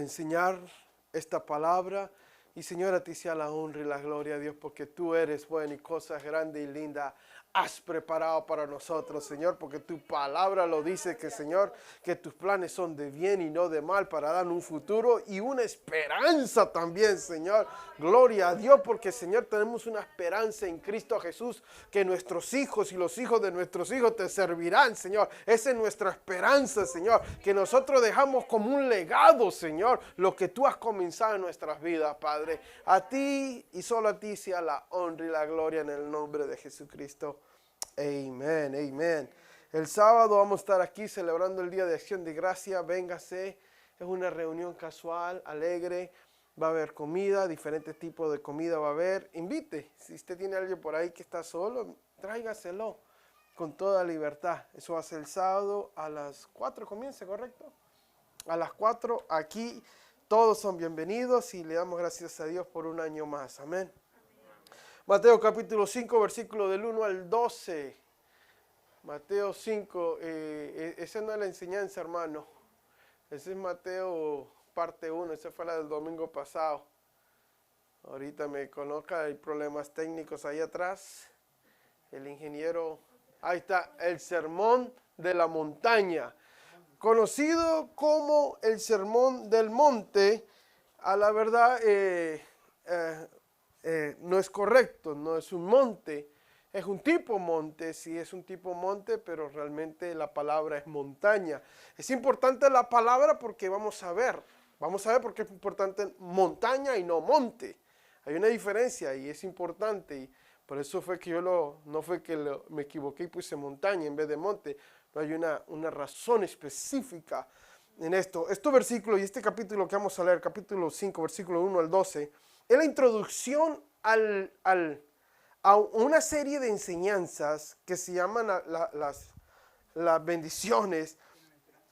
enseñar esta palabra. Y Señor, a ti sea la honra y la gloria a Dios, porque tú eres bueno y cosas grandes y lindas has preparado para nosotros, Señor, porque tu palabra lo dice, que Señor, que tus planes son de bien y no de mal, para dar un futuro y una esperanza también, Señor. Gloria a Dios, porque Señor, tenemos una esperanza en Cristo Jesús, que nuestros hijos y los hijos de nuestros hijos te servirán, Señor. Esa es nuestra esperanza, Señor, que nosotros dejamos como un legado, Señor, lo que tú has comenzado en nuestras vidas, Padre. A ti y solo a ti sea la honra y la gloria en el nombre de Jesucristo. Amén, amén. El sábado vamos a estar aquí celebrando el Día de Acción de Gracia. Véngase, es una reunión casual, alegre. Va a haber comida, diferentes tipos de comida va a haber. Invite, si usted tiene a alguien por ahí que está solo, tráigaselo con toda libertad. Eso va a ser el sábado a las 4, comienza, ¿correcto? A las 4 aquí todos son bienvenidos y le damos gracias a Dios por un año más. Amén. Mateo capítulo 5, versículo del 1 al 12. Mateo 5, esa no es la enseñanza, hermano. Ese es Mateo parte 1, esa fue la del domingo pasado. Ahorita me conozca, hay problemas técnicos ahí atrás. El ingeniero, ahí está, el sermón de la montaña. Conocido como el sermón del monte, a la verdad no es correcto, no es un monte, es un tipo monte, sí es un tipo monte, pero realmente la palabra es montaña. Es importante la palabra porque vamos a ver por qué es importante montaña y no monte. Hay una diferencia y es importante, y por eso fue que me equivoqué y puse montaña en vez de monte. No hay una razón específica en esto. Este versículo y este capítulo que vamos a leer, capítulo 5, versículo 1 al 12, es la introducción a una serie de enseñanzas que se llaman las bendiciones,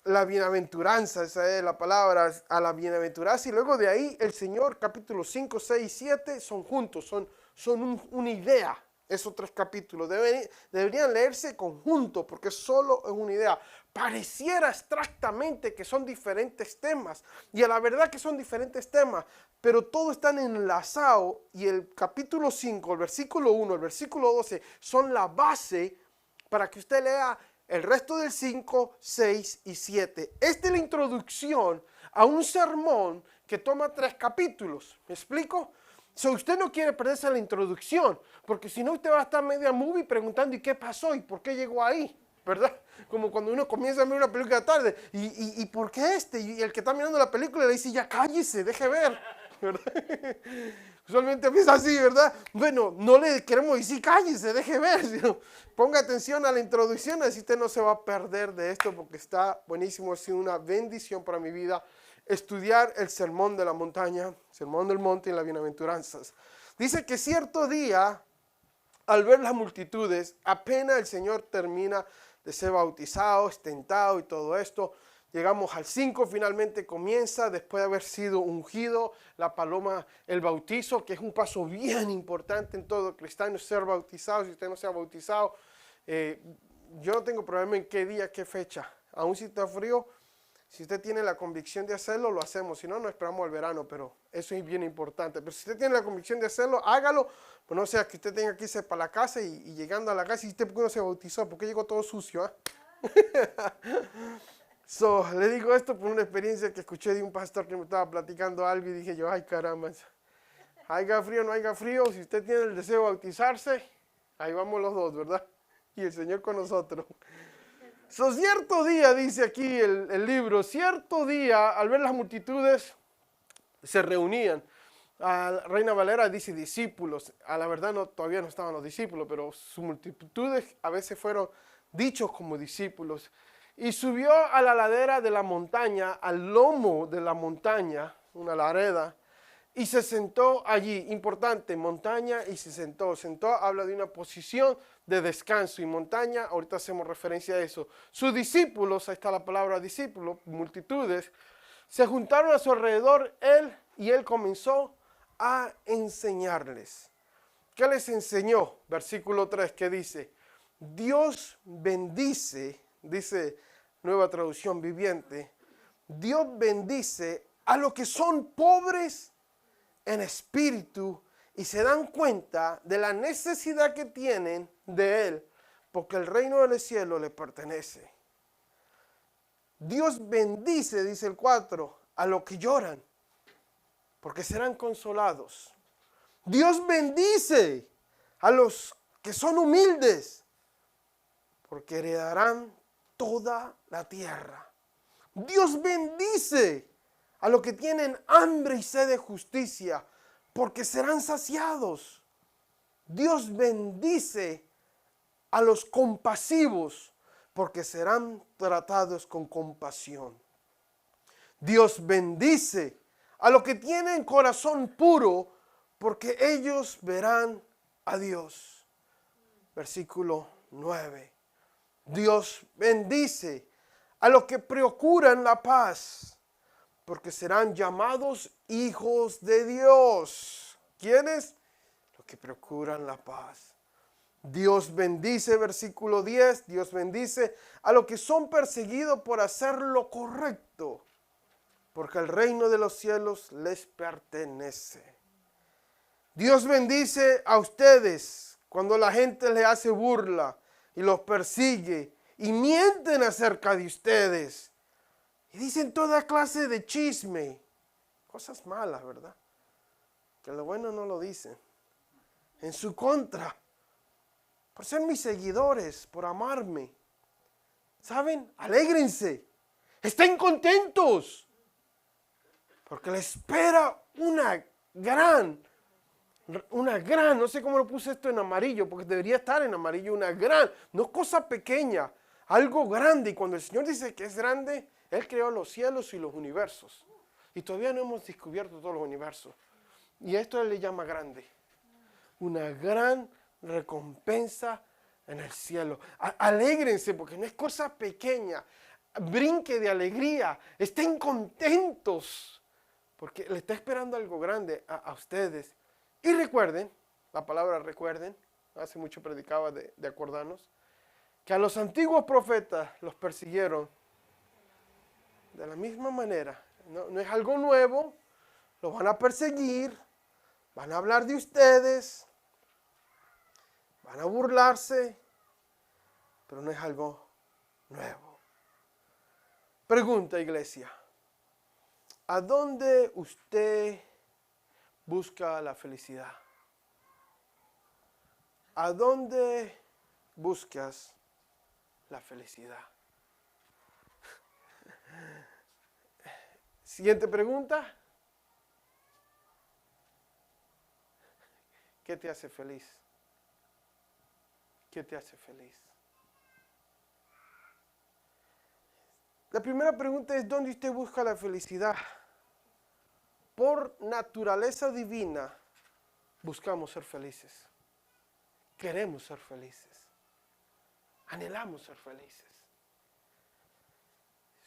la bienaventuranza, esa es la palabra, a la bienaventuranza. Y luego de ahí el Señor, capítulo 5, 6 y 7, son juntos, son una idea. Esos 3 capítulos deberían leerse conjuntos porque solo es una idea. Pareciera abstractamente que son diferentes temas, y a la verdad que son diferentes temas, pero todos están enlazados, y el capítulo 5, el versículo 1, el versículo 12 son la base para que usted lea el resto del 5, 6 y 7. Esta es la introducción a un sermón que toma 3 capítulos. ¿Me explico? Si usted no quiere perderse la introducción, porque si no usted va a estar media movie preguntando ¿y qué pasó? ¿Y por qué llegó ahí? ¿Verdad? Como cuando uno comienza a ver una película de tarde. ¿Y por qué este? Y el que está mirando la película le dice ya cállese, deje ver. ¿Verdad? Usualmente empieza así, ¿verdad? Bueno, no le queremos decir cállese, deje ver, sino ponga atención a la introducción, así usted no se va a perder de esto porque está buenísimo, ha sido una bendición para mi vida estudiar el sermón de la montaña, sermón del monte y las bienaventuranzas. Dice que cierto día, al ver las multitudes, apenas el Señor termina de ser bautizado, tentado y todo esto, llegamos al 5, finalmente comienza, después de haber sido ungido, la paloma, el bautizo, que es un paso bien importante en todo cristiano, ser bautizado. Si usted no se ha bautizado, yo no tengo problema en qué día, qué fecha, aún si está frío. Si usted tiene la convicción de hacerlo, lo hacemos. Si no, no esperamos al verano, pero eso es bien importante. Pero si usted tiene la convicción de hacerlo, hágalo. Pues no sea que usted tenga que irse para la casa y llegando a la casa, y usted, ¿por qué no se bautizó? ¿Por qué llegó todo sucio? Le digo esto por una experiencia que escuché de un pastor que me estaba platicando algo y dije yo, ay caramba, haya frío o no haya frío, si usted tiene el deseo de bautizarse, ahí vamos los dos, ¿verdad? Y el Señor con nosotros. Cierto día, dice aquí el libro, cierto día, al ver las multitudes, se reunían. Reina Valera dice discípulos. A la verdad todavía no estaban los discípulos, pero sus multitudes a veces fueron dichos como discípulos. Y subió a la ladera de la montaña, al lomo de la montaña, una ladera, y se sentó allí. Importante, montaña y se sentó. Sentó habla de una posición de descanso, y montaña, ahorita hacemos referencia a eso. Sus discípulos, ahí está la palabra discípulo, multitudes, se juntaron a su alrededor, él comenzó a enseñarles. ¿Qué les enseñó? Versículo 3, que dice, Dios bendice, dice Nueva Traducción Viviente, Dios bendice a los que son pobres en espíritu y se dan cuenta de la necesidad que tienen de Él, porque el reino del cielo les pertenece. Dios bendice, dice el 4, a los que lloran, porque serán consolados. Dios bendice a los que son humildes, porque heredarán toda la tierra. Dios bendice a los que tienen hambre y sed de justicia, porque serán saciados. Dios bendice a los compasivos, porque serán tratados con compasión. Dios bendice a los que tienen corazón puro, porque ellos verán a Dios. Versículo 9. Dios bendice a los que procuran la paz, porque serán llamados hijos de Dios. ¿Quiénes? Los que procuran la paz. Dios bendice, versículo 10, Dios bendice a los que son perseguidos por hacer lo correcto, porque el reino de los cielos les pertenece. Dios bendice a ustedes cuando la gente les hace burla y los persigue y mienten acerca de ustedes. Y dicen toda clase de chisme, cosas malas, ¿verdad? Que lo bueno no lo dicen. En su contra, por ser mis seguidores, por amarme. ¿Saben? Alégrense, estén contentos, porque les espera una gran, no sé cómo lo puse esto en amarillo, porque debería estar en amarillo, una gran, no cosa pequeña, algo grande. Y cuando el Señor dice que es grande, Él creó los cielos y los universos. Y todavía no hemos descubierto todos los universos. Y esto Él le llama grande. Una gran recompensa en el cielo. Alégrense, porque no es cosa pequeña. Brinque de alegría. Estén contentos, porque le está esperando algo grande a ustedes. Y recuerden, la palabra recuerden, hace mucho predicaba de acordarnos, que a los antiguos profetas los persiguieron de la misma manera. No es algo nuevo, los van a perseguir, van a hablar de ustedes, van a burlarse, pero no es algo nuevo. Pregunta, iglesia, ¿a dónde usted busca la felicidad? ¿A dónde buscas la felicidad? Siguiente pregunta. ¿Qué te hace feliz? ¿Qué te hace feliz? La primera pregunta es: ¿dónde usted busca la felicidad? Por naturaleza divina, buscamos ser felices. Queremos ser felices. Anhelamos ser felices.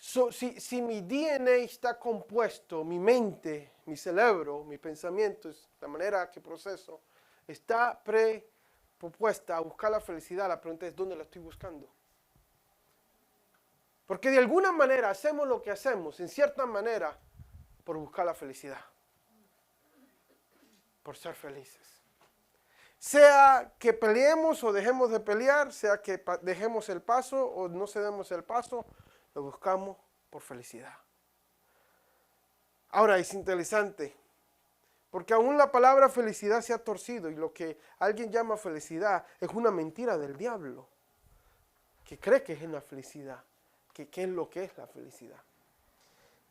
Si mi DNA está compuesto, mi mente, mi cerebro, mis pensamientos, la manera que proceso, está propuesta a buscar la felicidad, la pregunta es: ¿dónde la estoy buscando? Porque de alguna manera hacemos lo que hacemos, en cierta manera, por buscar la felicidad, por ser felices. Sea que peleemos o dejemos de pelear, sea que dejemos el paso o no cedemos el paso, lo buscamos por felicidad. Ahora es interesante, porque aún la palabra felicidad se ha torcido, y lo que alguien llama felicidad es una mentira del diablo, que cree que es una felicidad, que es lo que es la felicidad.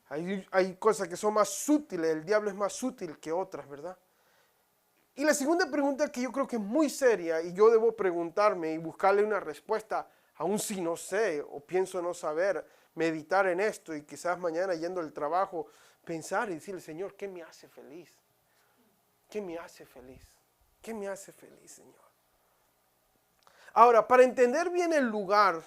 Hay cosas que son más sutiles, el diablo es más sutil que otras, ¿verdad? Y la segunda pregunta, que yo creo que es muy seria y yo debo preguntarme y buscarle una respuesta, aun si no sé o pienso no saber, meditar en esto y quizás mañana yendo al trabajo pensar y decirle: Señor, ¿qué me hace feliz? ¿Qué me hace feliz? ¿Qué me hace feliz, Señor? Ahora, para entender bien el lugar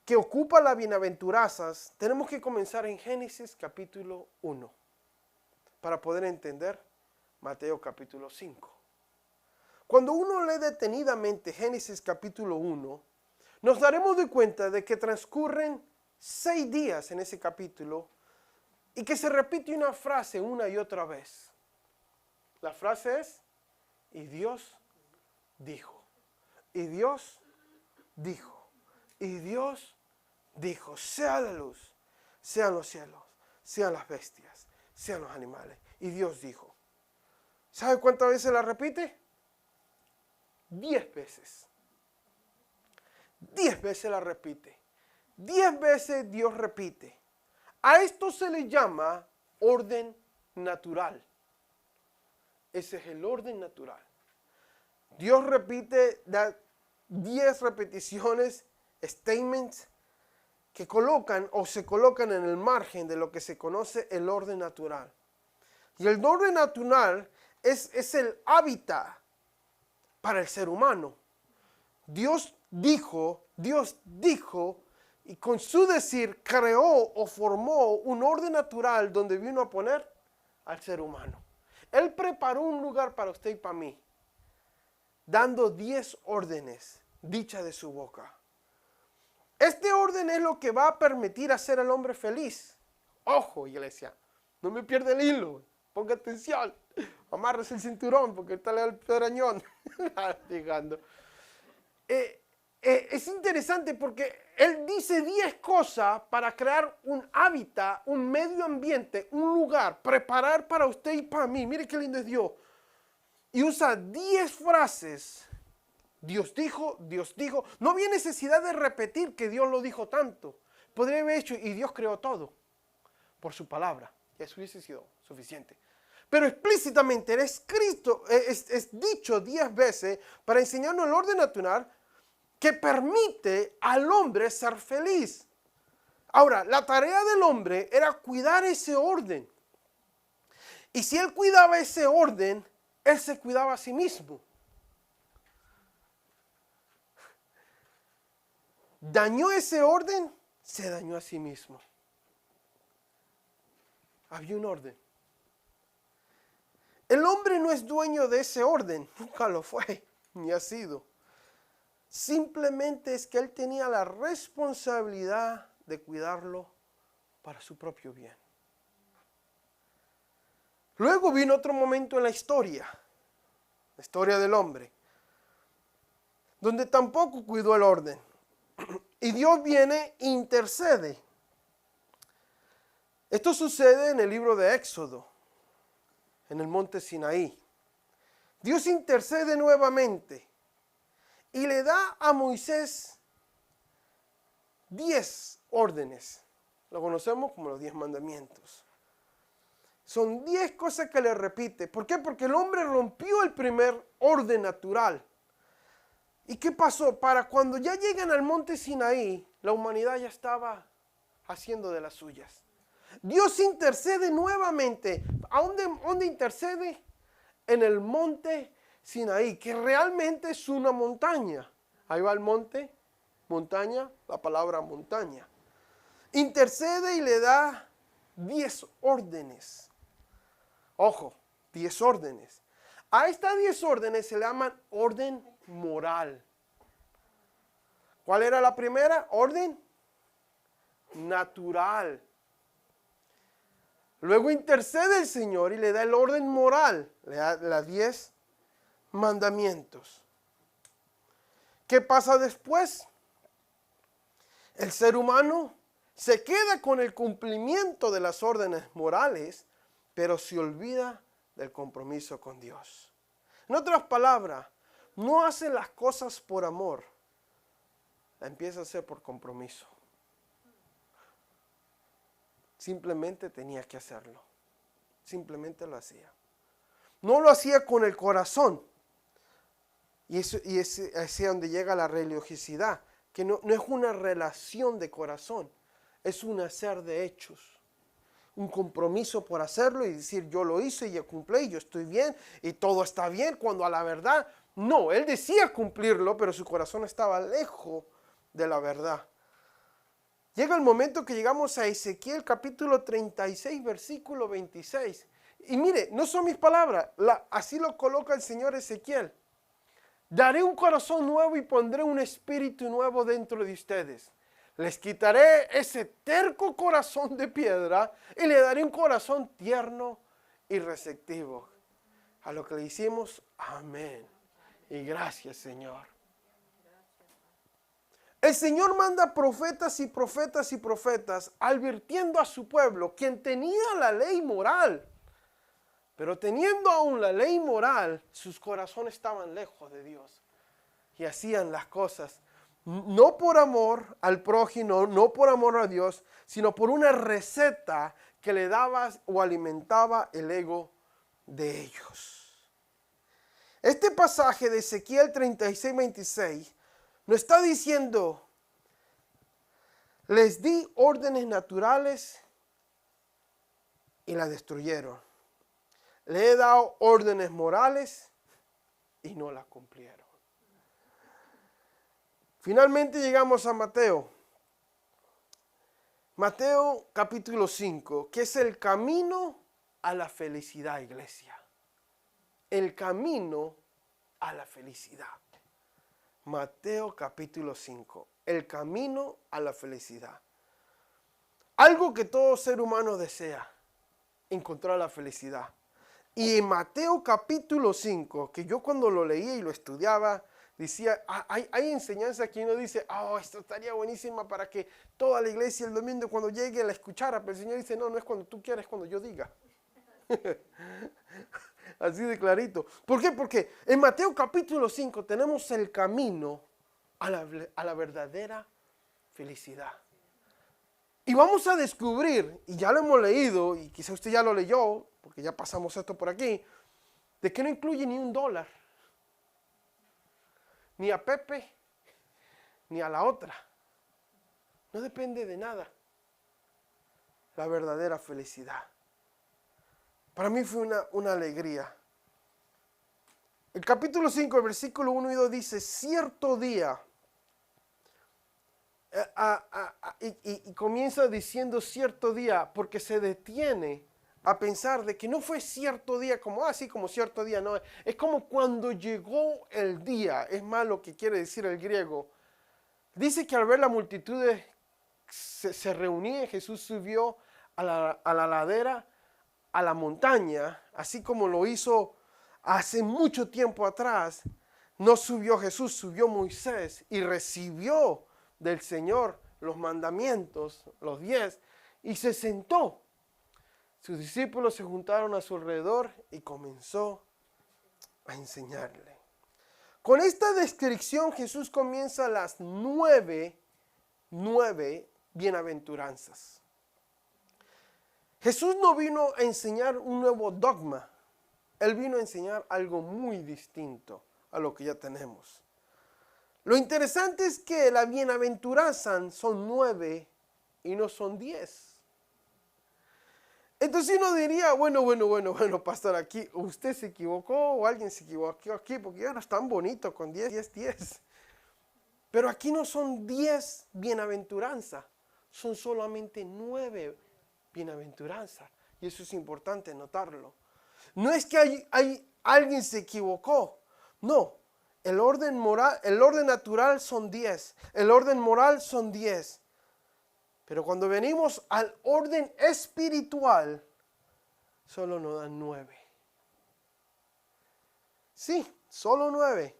que ocupa las bienaventuranzas, tenemos que comenzar en Génesis capítulo 1 para poder entender Mateo capítulo 5. Cuando uno lee detenidamente Génesis capítulo 1, nos daremos de cuenta de que transcurren 6 días en ese capítulo y que se repite una frase una y otra vez. La frase es, y Dios dijo, y Dios dijo, y Dios dijo, sea la luz, sean los cielos, sean las bestias, sean los animales. Y Dios dijo. ¿Sabe cuántas veces la repite? 10 veces. 10 veces la repite. 10 veces Dios repite. A esto se le llama orden natural. Ese es el orden natural. Dios repite, da 10 repeticiones, statements, que colocan o se colocan en el margen de lo que se conoce el orden natural. Y el orden natural es el hábitat para el ser humano. Dios dijo, y con su decir creó o formó un orden natural donde vino a poner al ser humano. Él preparó un lugar para usted y para mí, dando 10 órdenes dichas de su boca. Este orden es lo que va a permitir hacer al hombre feliz. Ojo, iglesia, no me pierda el hilo, ponga atención, amárrese el cinturón porque está el pedrañón. Es interesante porque él dice 10 cosas para crear un hábitat, un medio ambiente, un lugar, preparar para usted y para mí. Mire qué lindo es Dios. Y usa 10 frases. Dios dijo, Dios dijo. No había necesidad de repetir que Dios lo dicho tanto. Podría haber hecho, y Dios creó todo por su palabra. Eso hubiese sido suficiente. Pero explícitamente era escrito, es dicho 10 veces para enseñarnos el orden natural que permite al hombre ser feliz. Ahora, la tarea del hombre era cuidar ese orden. Y si él cuidaba ese orden, él se cuidaba a sí mismo. Dañó ese orden, se dañó a sí mismo. Había un orden. El hombre no es dueño de ese orden, nunca lo fue, ni ha sido. Simplemente es que él tenía la responsabilidad de cuidarlo para su propio bien. Luego vino otro momento en la historia del hombre, donde tampoco cuidó el orden. Y Dios viene e intercede. Esto sucede en el libro de Éxodo, en el monte Sinaí. Dios intercede nuevamente y le da a Moisés 10 órdenes. Lo conocemos como los 10 mandamientos. Son 10 cosas que le repite. ¿Por qué? Porque el hombre rompió el primer orden natural. ¿Y qué pasó? Para cuando ya llegan al monte Sinaí, la humanidad ya estaba haciendo de las suyas. Dios intercede nuevamente. ¿A dónde intercede? En el monte Sinaí, que realmente es una montaña. Ahí va el monte, montaña, la palabra montaña. Intercede y le da 10 órdenes. Ojo, 10 órdenes. A estas 10 órdenes se le llaman orden moral. ¿Cuál era la primera? Orden natural. Luego intercede el Señor y le da el orden moral, le da las 10 mandamientos. ¿Qué pasa después? El ser humano se queda con el cumplimiento de las órdenes morales, pero se olvida del compromiso con Dios. En otras palabras, no hace las cosas por amor, la empieza a hacer por compromiso. Simplemente tenía que hacerlo. Simplemente lo hacía. No lo hacía con el corazón. Y es donde llega la religiosidad, que no es una relación de corazón, es un hacer de hechos. Un compromiso por hacerlo y decir yo lo hice y yo cumplí, yo estoy bien y todo está bien, cuando a la verdad no, él decía cumplirlo, pero su corazón estaba lejos de la verdad. Llega el momento que llegamos a Ezequiel capítulo 36, versículo 26. Y mire, no son mis palabras, así lo coloca el Señor Ezequiel. Daré un corazón nuevo y pondré un espíritu nuevo dentro de ustedes. Les quitaré ese terco corazón de piedra y le daré un corazón tierno y receptivo. A lo que le hicimos, amén. Y gracias, Señor. El Señor manda profetas y profetas y profetas advirtiendo a su pueblo, quien tenía la ley moral. Pero teniendo aún la ley moral, sus corazones estaban lejos de Dios. Y hacían las cosas no por amor al prójimo, no por amor a Dios, sino por una receta que le daba o alimentaba el ego de ellos. Este pasaje de Ezequiel 36:26 nos está diciendo: les di órdenes naturales y la destruyeron. Le he dado órdenes morales y no las cumplieron. Finalmente llegamos a Mateo. Mateo capítulo 5, que es el camino a la felicidad, iglesia. El camino a la felicidad. Mateo capítulo 5, el camino a la felicidad. Algo que todo ser humano desea, encontrar la felicidad. Y en Mateo capítulo 5, que yo cuando lo leía y lo estudiaba, decía, hay enseñanza que uno dice, esto estaría buenísima para que toda la iglesia el domingo cuando llegue la escuchara, pero el Señor dice, no es cuando tú quieras, es cuando yo diga. Así de clarito. ¿Por qué? Porque en Mateo capítulo 5 tenemos el camino a la verdadera felicidad. Y vamos a descubrir, y ya lo hemos leído, y quizá usted ya lo leyó, porque ya pasamos esto por aquí, de que no incluye ni $1. Ni a Pepe, ni a la otra. No depende de nada. La verdadera felicidad. Para mí fue una alegría. El capítulo 5, el versículo 1 y 2 dice, cierto día, y comienza diciendo cierto día, porque se detiene a pensar de que no fue cierto día como así como cierto día, no, es como cuando llegó el día, es más lo que quiere decir el griego. Dice que al ver la multitud se reunía, Jesús subió a la ladera, a la montaña, así como lo hizo hace mucho tiempo atrás. No subió Jesús, subió Moisés y recibió del Señor los mandamientos, los 10, y se sentó. Sus discípulos se juntaron a su alrededor y comenzó a enseñarle. Con esta descripción Jesús comienza las nueve bienaventuranzas. Jesús no vino a enseñar un nuevo dogma. Él vino a enseñar algo muy distinto a lo que ya tenemos. Lo interesante es que la bienaventuranza son 9 y no son 10. Entonces uno diría, bueno, pastor, aquí usted se equivocó o alguien se equivocó aquí porque ya no es tan bonito con 10. Pero aquí no son 10 bienaventuranzas, son solamente 9 bienaventuranzas. Y eso es importante notarlo. No es que alguien se equivocó, no. El orden moral, el orden natural son 10, el orden moral son 10. Pero cuando venimos al orden espiritual, solo nos dan 9. Sí, solo 9.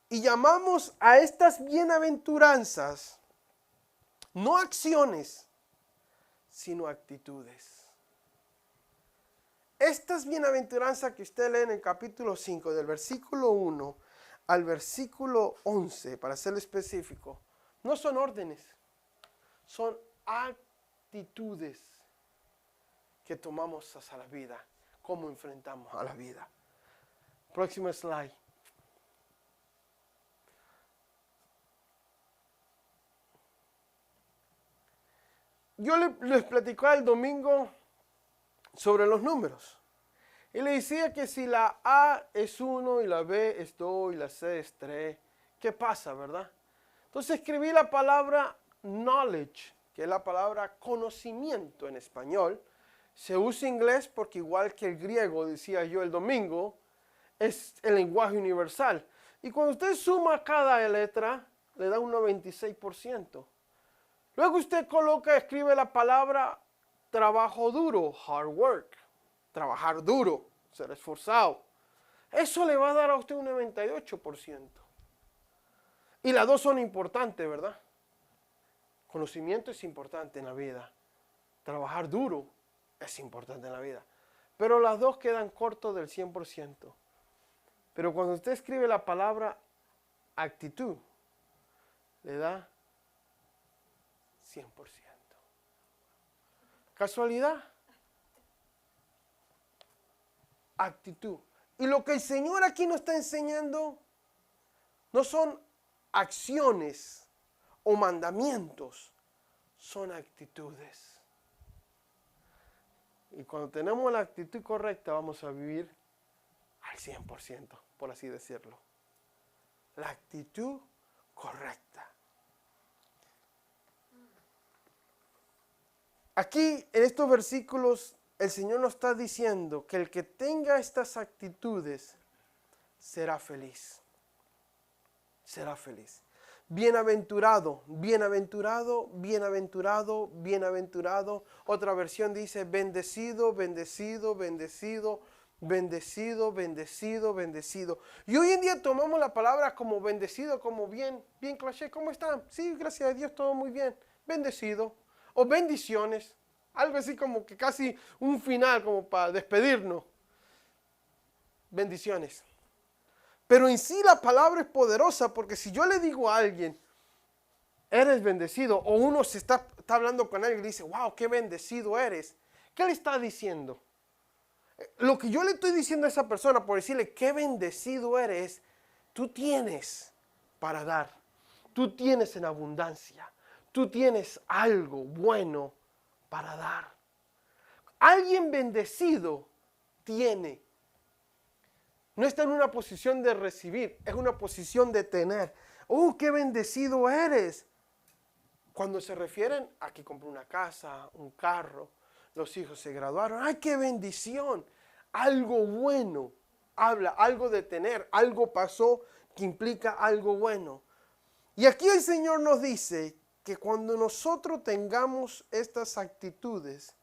Y llamamos a estas bienaventuranzas no acciones, sino actitudes. Estas bienaventuranzas que usted lee en el capítulo 5, del versículo 1 al versículo 11, para ser específico, no son órdenes. Son actitudes que tomamos hacia la vida, cómo enfrentamos a la vida. Próximo slide. Yo les platicaba el domingo sobre los números. Y le decía que si la A es 1 y la B es 2 y la C es 3, ¿qué pasa, verdad? Entonces escribí la palabra knowledge, que es la palabra conocimiento en español. Se usa inglés porque igual que el griego, decía yo el domingo, es el lenguaje universal. Y cuando usted suma cada letra, le da un 96%. Luego usted escribe la palabra trabajo duro, hard work. Trabajar duro, ser esforzado. Eso le va a dar a usted un 98%. Y las dos son importantes, ¿verdad? Conocimiento es importante en la vida. Trabajar duro es importante en la vida. Pero las dos quedan cortos del 100%. Pero cuando usted escribe la palabra actitud, le da 100%. ¿Casualidad? Actitud. Y lo que el Señor aquí nos está enseñando no son acciones o mandamientos, son actitudes. Y cuando tenemos la actitud correcta, vamos a vivir al 100%, por así decirlo. La actitud correcta. Aquí, en estos versículos, el Señor nos está diciendo que el que tenga estas actitudes será feliz. Será feliz. Bienaventurado, bienaventurado, bienaventurado, bienaventurado. Otra versión dice bendecido, bendecido, bendecido, bendecido, bendecido, bendecido. Y hoy en día tomamos la palabra como bendecido, como bien cliché. ¿Cómo están? Sí, gracias a Dios, todo muy bien. Bendecido. O bendiciones. Algo así como que casi un final, como para despedirnos. Bendiciones. Pero en sí la palabra es poderosa, porque si yo le digo a alguien, eres bendecido, o uno se está hablando con alguien y le dice, wow, qué bendecido eres, ¿qué le está diciendo? Lo que yo le estoy diciendo a esa persona por decirle, qué bendecido eres, tú tienes para dar, tú tienes en abundancia, tú tienes algo bueno para dar. Alguien bendecido tiene. No está en una posición de recibir, es una posición de tener. ¡Oh, qué bendecido eres! Cuando se refieren a que compró una casa, un carro, los hijos se graduaron. ¡Ay, qué bendición! Algo bueno habla, algo de tener, algo pasó que implica algo bueno. Y aquí el Señor nos dice que cuando nosotros tengamos estas actitudes,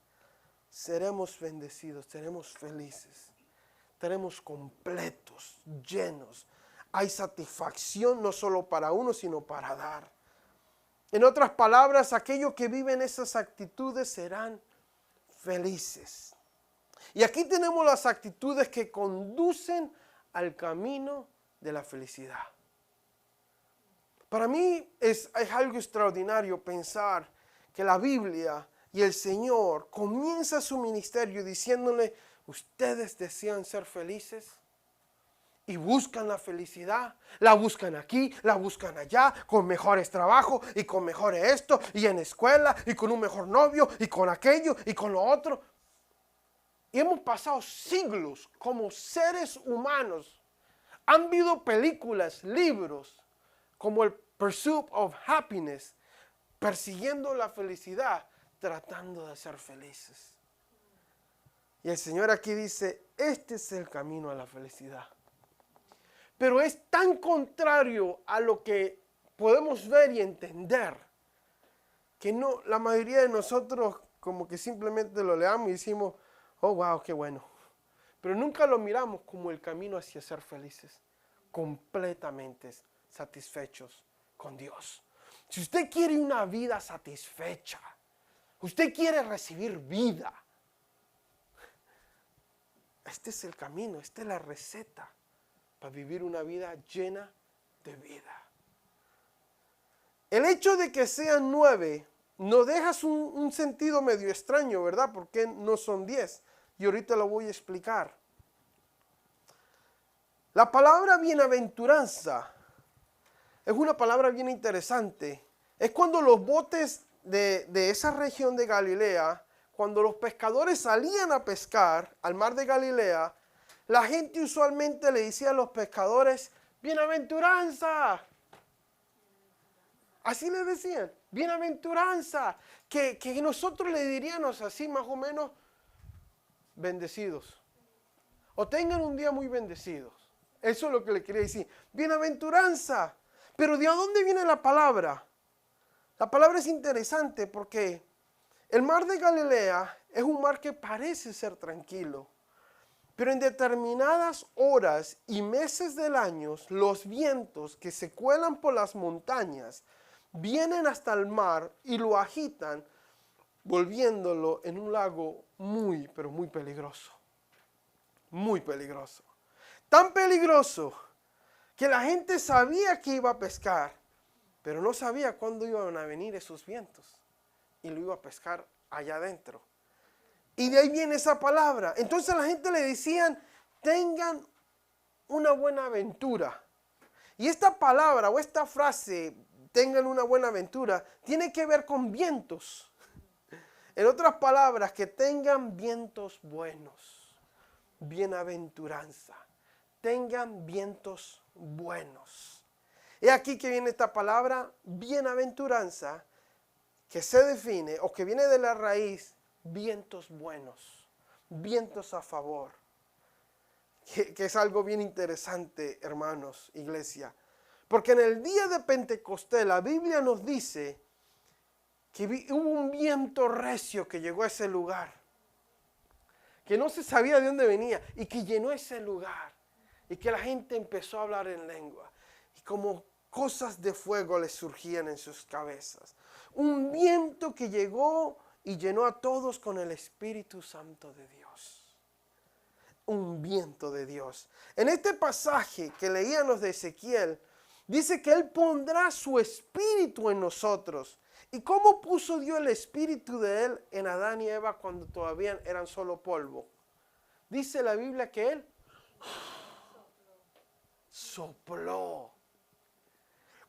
seremos bendecidos, seremos felices. Estaremos completos, llenos. Hay satisfacción no solo para uno, sino para dar. En otras palabras, aquellos que viven esas actitudes serán felices. Y aquí tenemos las actitudes que conducen al camino de la felicidad. Para mí es algo extraordinario pensar que la Biblia y el Señor comienza su ministerio diciéndole, ¿ustedes desean ser felices? Y buscan la felicidad, la buscan aquí, la buscan allá, con mejores trabajos y con mejores esto, y en escuela, y con un mejor novio, y con aquello, y con lo otro. Y hemos pasado siglos como seres humanos. Han habido películas, libros, como el Pursuit of Happiness, persiguiendo la felicidad, tratando de ser felices. Y el Señor aquí dice, este es el camino a la felicidad. Pero es tan contrario a lo que podemos ver y entender, que no, la mayoría de nosotros como que simplemente lo leamos y decimos, oh wow, qué bueno. Pero nunca lo miramos como el camino hacia ser felices, completamente satisfechos con Dios. Si usted quiere una vida satisfecha, usted quiere recibir vida, este es el camino, esta es la receta para vivir una vida llena de vida. El hecho de que sean 9 nos deja un sentido medio extraño, ¿verdad? Porque no son 10. Y ahorita lo voy a explicar. La palabra bienaventuranza es una palabra bien interesante. Es cuando los botes de esa región de Galilea, cuando los pescadores salían a pescar al mar de Galilea, la gente usualmente le decía a los pescadores, bienaventuranza. Así le decían, bienaventuranza. Que nosotros le diríamos así más o menos, bendecidos. O tengan un día muy bendecidos. Eso es lo que le quería decir. Bienaventuranza. Pero ¿de dónde viene la palabra? La palabra es interesante porque el mar de Galilea es un mar que parece ser tranquilo, pero en determinadas horas y meses del año, los vientos que se cuelan por las montañas vienen hasta el mar y lo agitan, volviéndolo en un lago muy, pero muy peligroso. Muy peligroso. Tan peligroso que la gente sabía que iba a pescar, pero no sabía cuándo iban a venir esos vientos. Y lo iba a pescar allá adentro. Y de ahí viene esa palabra. Entonces a la gente le decían, tengan una buena aventura. Y esta palabra o esta frase, tengan una buena aventura, tiene que ver con vientos. En otras palabras, que tengan vientos buenos. Bienaventuranza. Tengan vientos buenos. Y aquí que viene esta palabra, bienaventuranza, que se define o que viene de la raíz, vientos buenos, vientos a favor. Que es algo bien interesante, hermanos, iglesia. Porque en el día de Pentecostés la Biblia nos dice que hubo un viento recio que llegó a ese lugar, que no se sabía de dónde venía y que llenó ese lugar y que la gente empezó a hablar en lengua y como cosas de fuego les surgían en sus cabezas. Un viento que llegó y llenó a todos con el Espíritu Santo de Dios. Un viento de Dios. En este pasaje que leíamos de Ezequiel, dice que Él pondrá su Espíritu en nosotros. ¿Y cómo puso Dios el Espíritu de Él en Adán y Eva cuando todavía eran solo polvo? Dice la Biblia que Él sopló.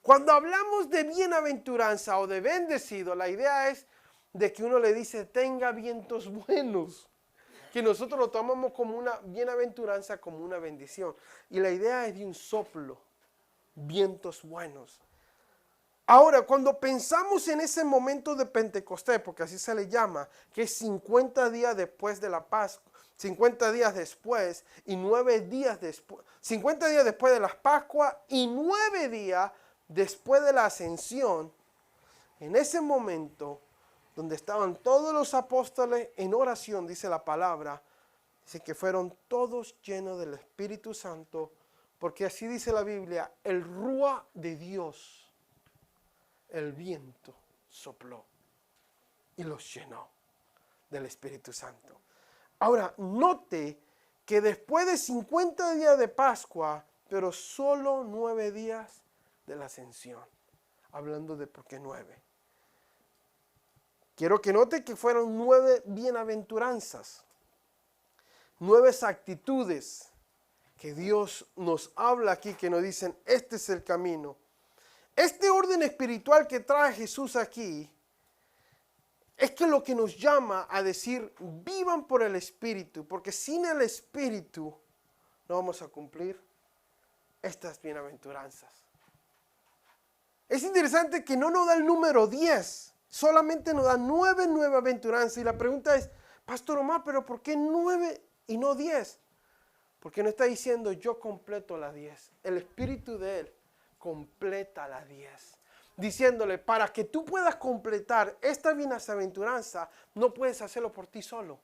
Cuando hablamos de bienaventuranza o de bendecido, la idea es de que uno le dice tenga vientos buenos. Que nosotros lo tomamos como una bienaventuranza, como una bendición. Y la idea es de un soplo, vientos buenos. Ahora, cuando pensamos en ese momento de Pentecostés, porque así se le llama, que es 50 días después de la Pascua, 50 días después y 9 días después, 50 días después de la Pascua y 9 días después de la ascensión, en ese momento donde estaban todos los apóstoles en oración, dice la palabra, dice que fueron todos llenos del Espíritu Santo, porque así dice la Biblia, el Ruá de Dios, el viento sopló y los llenó del Espíritu Santo. Ahora, note que después de 50 días de Pascua, pero solo 9 días de la ascensión. Hablando de por qué 9. Quiero que note que fueron 9 bienaventuranzas, 9 actitudes que Dios nos habla aquí, que nos dicen, este es el camino. Este orden espiritual que trae Jesús aquí, es que lo que nos llama a decir, vivan por el Espíritu, porque sin el Espíritu no vamos a cumplir estas bienaventuranzas. Es interesante que no nos da el número 10, solamente nos da 9 bienaventuranzas. Y la pregunta es, Pastor Omar, ¿pero por qué 9 y no 10? Porque no está diciendo yo completo las 10. El Espíritu de Él completa las 10. Diciéndole, para que tú puedas completar esta bienaventuranza, no puedes hacerlo por ti solo.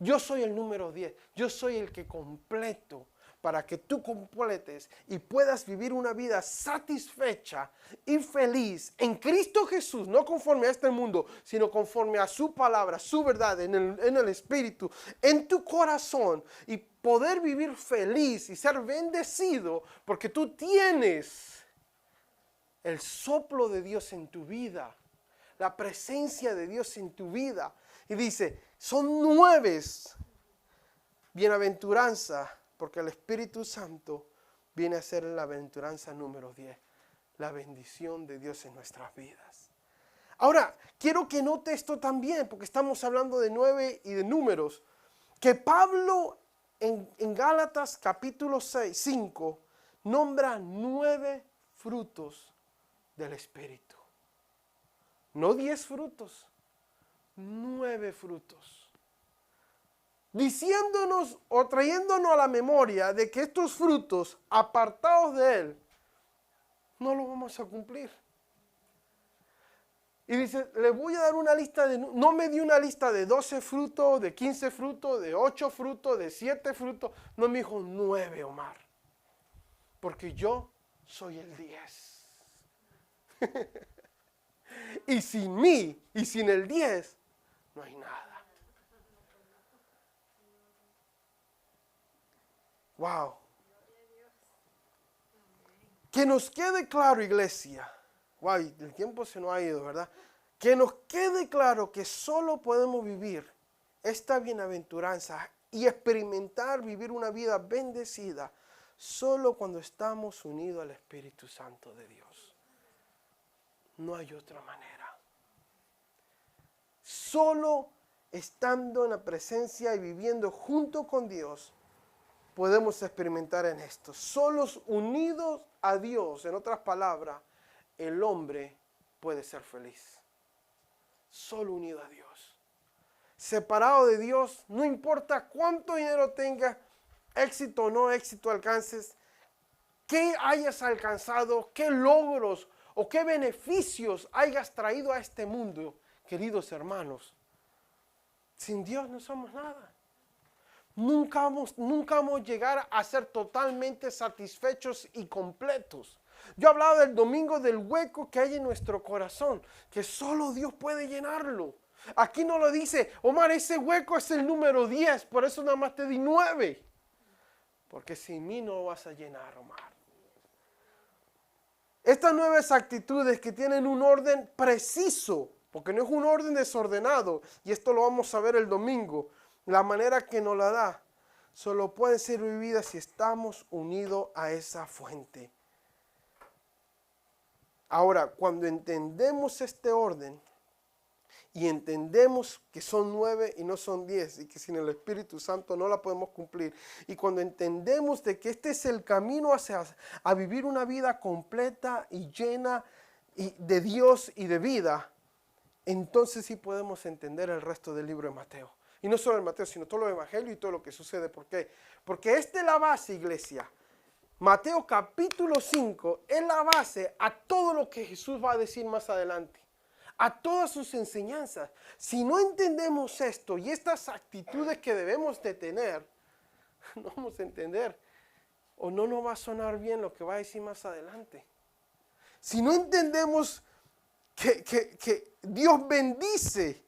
Yo soy el número 10. Yo soy el que completo para que tú completes y puedas vivir una vida satisfecha y feliz en Cristo Jesús, no conforme a este mundo, sino conforme a su palabra, su verdad, en el Espíritu, en tu corazón, y poder vivir feliz y ser bendecido porque tú tienes el soplo de Dios en tu vida, la presencia de Dios en tu vida. Y dice, son 9 bienaventuranzas, porque el Espíritu Santo viene a ser la bienaventuranza número 10, la bendición de Dios en nuestras vidas. Ahora, quiero que note esto también, porque estamos hablando de 9 y de números, que Pablo en Gálatas capítulo 5 nombra 9 frutos del Espíritu. No 10 frutos, 9 frutos. Diciéndonos o trayéndonos a la memoria de que estos frutos apartados de Él, no los vamos a cumplir. Y dice, le voy a dar una lista de, no me dio una lista de 12 frutos, de 15 frutos, de 8 frutos, de 7 frutos. No, me dijo 9, Omar. Porque yo soy el 10. Y sin mí y sin el 10 no hay nada. Wow. Que nos quede claro, iglesia. Wow, el tiempo se nos ha ido, ¿verdad? Que nos quede claro que solo podemos vivir esta bienaventuranza y experimentar vivir una vida bendecida solo cuando estamos unidos al Espíritu Santo de Dios. No hay otra manera. Solo estando en la presencia y viviendo junto con Dios podemos experimentar en esto. Solos unidos a Dios, en otras palabras, el hombre puede ser feliz. Solo unido a Dios. Separado de Dios, no importa cuánto dinero tengas, éxito o no éxito alcances, qué hayas alcanzado, qué logros o qué beneficios hayas traído a este mundo, queridos hermanos. Sin Dios no somos nada. Nunca vamos a llegar a ser totalmente satisfechos y completos. Yo hablaba del domingo del hueco que hay en nuestro corazón, que solo Dios puede llenarlo. Aquí no lo dice, Omar, ese hueco es el número 10, por eso nada más te di 9. Porque sin mí no vas a llenar, Omar. Estas 9 actitudes que tienen un orden preciso, porque no es un orden desordenado, y esto lo vamos a ver el domingo, la manera que nos la da, solo pueden ser vividas si estamos unidos a esa fuente. Ahora, cuando entendemos este orden y entendemos que son 9 y no son 10 y que sin el Espíritu Santo no la podemos cumplir, y cuando entendemos de que este es el camino a vivir una vida completa y llena de Dios y de vida, entonces sí podemos entender el resto del libro de Mateo. Y no solo el Mateo, sino todo el Evangelio y todo lo que sucede. ¿Por qué? Porque esta es la base, iglesia. Mateo capítulo 5 es la base a todo lo que Jesús va a decir más adelante. A todas sus enseñanzas. Si no entendemos esto y estas actitudes que debemos de tener, no vamos a entender o no nos va a sonar bien lo que va a decir más adelante. Si no entendemos que Dios bendice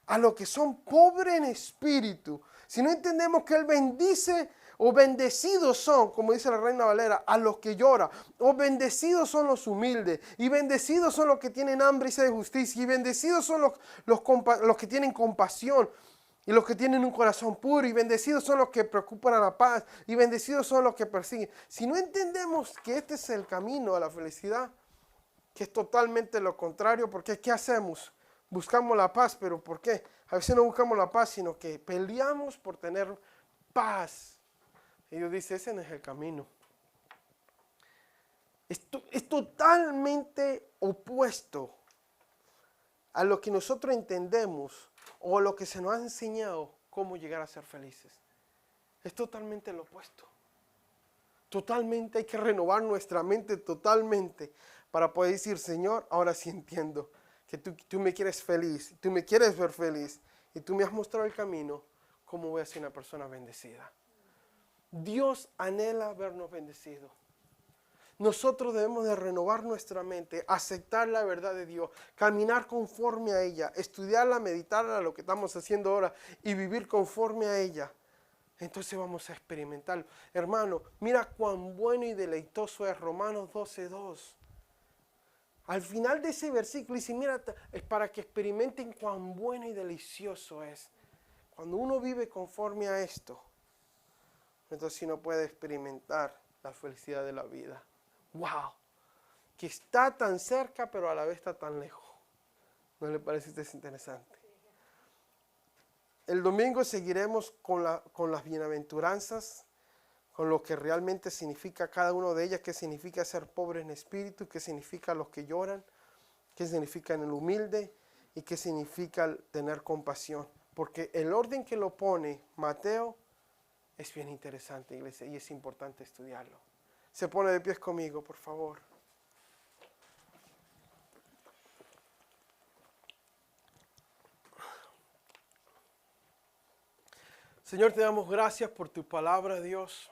a los que son pobres en espíritu, si no entendemos que Él bendice o bendecidos son, como dice la Reina Valera, a los que lloran, o bendecidos son los humildes, y bendecidos son los que tienen hambre y sed de justicia, y bendecidos son los que tienen compasión, y los que tienen un corazón puro, y bendecidos son los que preocupan a la paz, y bendecidos son los que persiguen. Si no entendemos que este es el camino a la felicidad, que es totalmente lo contrario, porque ¿qué hacemos? Buscamos la paz, pero ¿por qué? A veces no buscamos la paz, sino que peleamos por tener paz. Y Dios dice, ese no es el camino. Es totalmente opuesto a lo que nosotros entendemos o a lo que se nos ha enseñado cómo llegar a ser felices. Es totalmente lo opuesto. Totalmente hay que renovar nuestra mente totalmente para poder decir, Señor, ahora sí entiendo que tú me quieres feliz, tú me quieres ver feliz y tú me has mostrado el camino, cómo voy a ser una persona bendecida. Dios anhela vernos bendecidos. Nosotros debemos de renovar nuestra mente, aceptar la verdad de Dios, caminar conforme a ella, estudiarla, meditarla, lo que estamos haciendo ahora y vivir conforme a ella. Entonces vamos a experimentarlo. Hermano, mira cuán bueno y deleitoso es Romanos 12:2. Al final de ese versículo dice, mira, es para que experimenten cuán bueno y delicioso es. Cuando uno vive conforme a esto, entonces uno puede experimentar la felicidad de la vida. ¡Wow! Que está tan cerca, pero a la vez está tan lejos. ¿No le parece a ustedes interesante? El domingo seguiremos con las bienaventuranzas, con lo que realmente significa cada una de ellas, qué significa ser pobre en espíritu, qué significa los que lloran, qué significa en el humilde y qué significa tener compasión. Porque el orden que lo pone Mateo es bien interesante, iglesia, y es importante estudiarlo. Se pone de pies conmigo, por favor. Señor, te damos gracias por tu palabra, Dios.